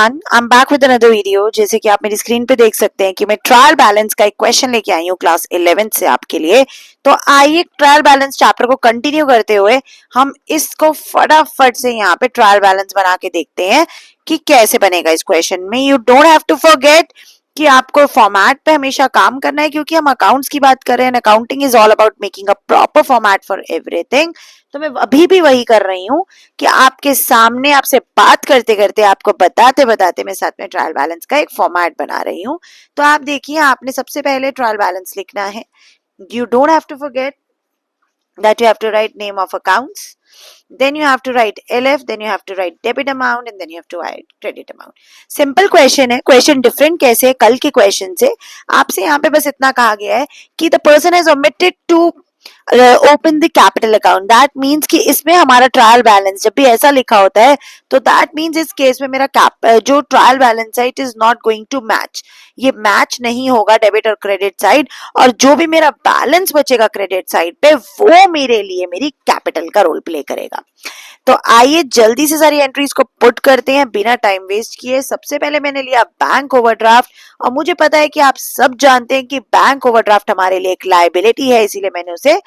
I am back with another video. जैसे कि आप मेरी स्क्रीन पे देख सकते हैं कि मैं ट्रायल बैलेंस का एक क्वेश्चन लेके आई हूँ क्लास 11 से आपके लिए। तो आइए ट्रायल बैलेंस चैप्टर को कंटिन्यू करते हुए हम इसको फटाफट से यहाँ पे ट्रायल बैलेंस बना के देखते हैं कि कैसे बनेगा इस क्वेश्चन में। You don't have to forget कि आपको फॉर्मेट पे हमेशा काम करना है, क्योंकि हम अकाउंट्स की बात कर रहे हैं। Accounting is all about making a proper format for everything. तो मैं अभी भी वही कर रही हूँ कि आपके सामने आपसे बात करते करते आपको बताते बताते मैं साथ में ट्रायल बैलेंस का एक फॉर्मेट बना रही हूँ। तो आप देखिए, आपने सबसे पहले ट्रायल बैलेंस लिखना है। You don't have to forget that you have to write name of accounts, then you have to write LF, then you have to write debit amount, and then you have to write credit amount. Simple question है। Question different कैसे है कल के question से? आपसे यहाँ पे बस इतना कहा गया है कि the person has omitted to open the capital account. That means कि इसमें हमारा ट्रायल बैलेंस जब भी ऐसा लिखा होता है तो दैट मीन्स इस केस में मेरा जो ट्रायल बैलेंस है it is not going to match. ये मैच नहीं होगा डेबिट और क्रेडिट साइड, और जो भी मेरा बैलेंस बचेगा क्रेडिट साइड पे वो मेरे लिए मेरी कैपिटल का रोल प्ले करेगा। तो आइए जल्दी से सारी एंट्रीज को पुट करते हैं बिना टाइम वेस्ट किए। सबसे पहले मैंने लिया बैंक ओवरड्राफ्ट, और मुझे पता है कि आप सब जानते हैं कि बैंक ओवरड्राफ्ट हमारे लिए एक लायबिलिटी है, इसीलिए मैंने उसे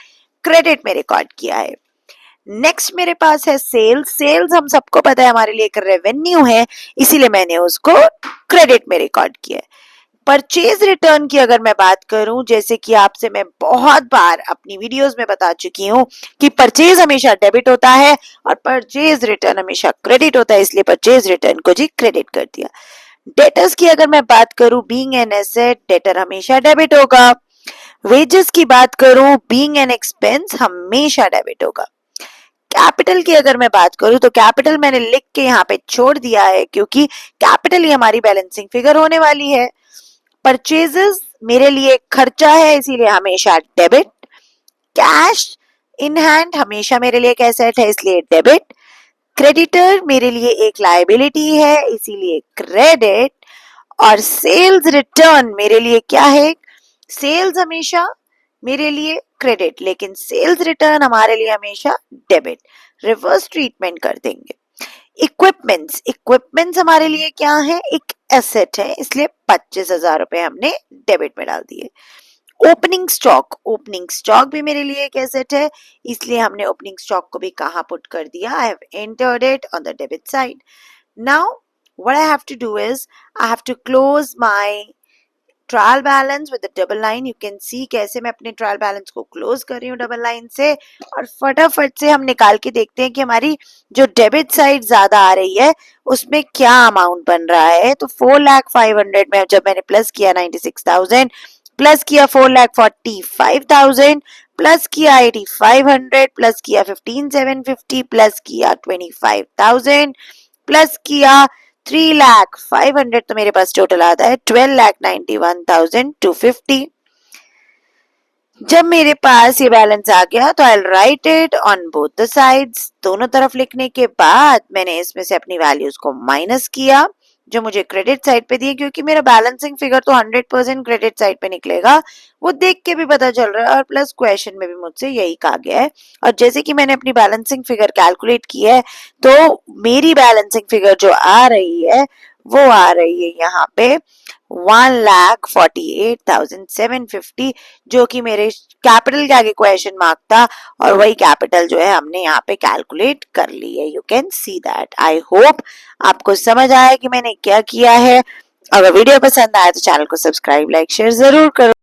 क्रेडिट में रिकॉर्ड किया है। नेक्स्ट मेरे पास है सेल्स। सेल्स हम सबको पता है हमारे लिए एक रेवेन्यू है, इसीलिए मैंने उसको क्रेडिट में रिकॉर्ड किया है। परचेज रिटर्न की अगर मैं बात करूं, जैसे कि आपसे मैं बहुत बार अपनी वीडियोस में बता चुकी हूं कि परचेज हमेशा डेबिट होता है और परचेज रिटर्न हमेशा क्रेडिट होता है, इसलिए परचेज रिटर्न को जी क्रेडिट कर दिया। डेटर्स की अगर मैं बात करूं, बीइंग एन एसेट डेटर हमेशा डेबिट होगा। वेजेस की बात करूं, बीइंग एन एक्सपेंस हमेशा डेबिट होगा। कैपिटल की अगर मैं बात करूं तो कैपिटल मैंने लिख के यहाँ पे छोड़ दिया है, क्योंकि कैपिटल ही हमारी बैलेंसिंग फिगर होने वाली है। परचेजेस मेरे लिए खर्चा है, इसीलिए हमेशा डेबिट। कैश इन हैंड हमेशा मेरे लिए एक एसेट है, इसलिए डेबिट। क्रेडिटर मेरे लिए एक लायबिलिटी है, इसीलिए क्रेडिट। और सेल्स रिटर्न मेरे लिए क्या है? सेल्स हमेशा मेरे लिए क्रेडिट, लेकिन सेल्स रिटर्न हमारे लिए हमेशा डेबिट। रिवर्स ट्रीटमेंट कर देंगे। इक्विपमेंट्स हमारे लिए क्या है? एक एसेट है, इसलिए 25,000 रुपए हमने डेबिट में डाल दिए। ओपनिंग स्टॉक भी मेरे लिए एक एसेट है, इसलिए हमने ओपनिंग स्टॉक को भी कहाँ पुट कर दिया? I have entered it on the debit side. Now what I have to do is I have to close my trial balance with double line. You can see कैसे मैं अपने trial balance को close कर रही हूँ double line से, और फटाफट से हम निकाल के देखते हैं कि हमारी जो डेबिट साइड ज्यादा आ रही है उसमें क्या अमाउंट बन रहा है। तो 4,05,000 में जब मैंने प्लस किया 96,000, प्लस किया 4,45,000, प्लस किया 8,500, प्लस किया 15,750, प्लस किया 25,000, प्लस किया 3,05,000, तो मेरे पास टोटल आता है 12,91,250। जब मेरे पास ये बैलेंस आ गया तो I write it on both the sides. दोनों तरफ लिखने के बाद मैंने इसमें से अपनी वैल्यूज को माइनस किया जो मुझे क्रेडिट साइड पे दिए, क्योंकि मेरा बैलेंसिंग फिगर तो 100% क्रेडिट साइड पे निकलेगा, वो देख के भी पता चल रहा है, और प्लस क्वेश्चन में भी मुझसे यही कहा गया है। और जैसे कि मैंने अपनी बैलेंसिंग फिगर कैलकुलेट की है तो मेरी बैलेंसिंग फिगर जो आ रही है वो आ रही है यहाँ पे 1,48,750, जो कि मेरे कैपिटल के आगे क्वेश्चन मार्क था, और वही कैपिटल जो है हमने यहाँ पे कैलकुलेट कर ली है। You can see that. I hope आपको समझ आया कि मैंने क्या किया है। अगर वीडियो पसंद आया तो चैनल को सब्सक्राइब, लाइक, शेयर जरूर करो।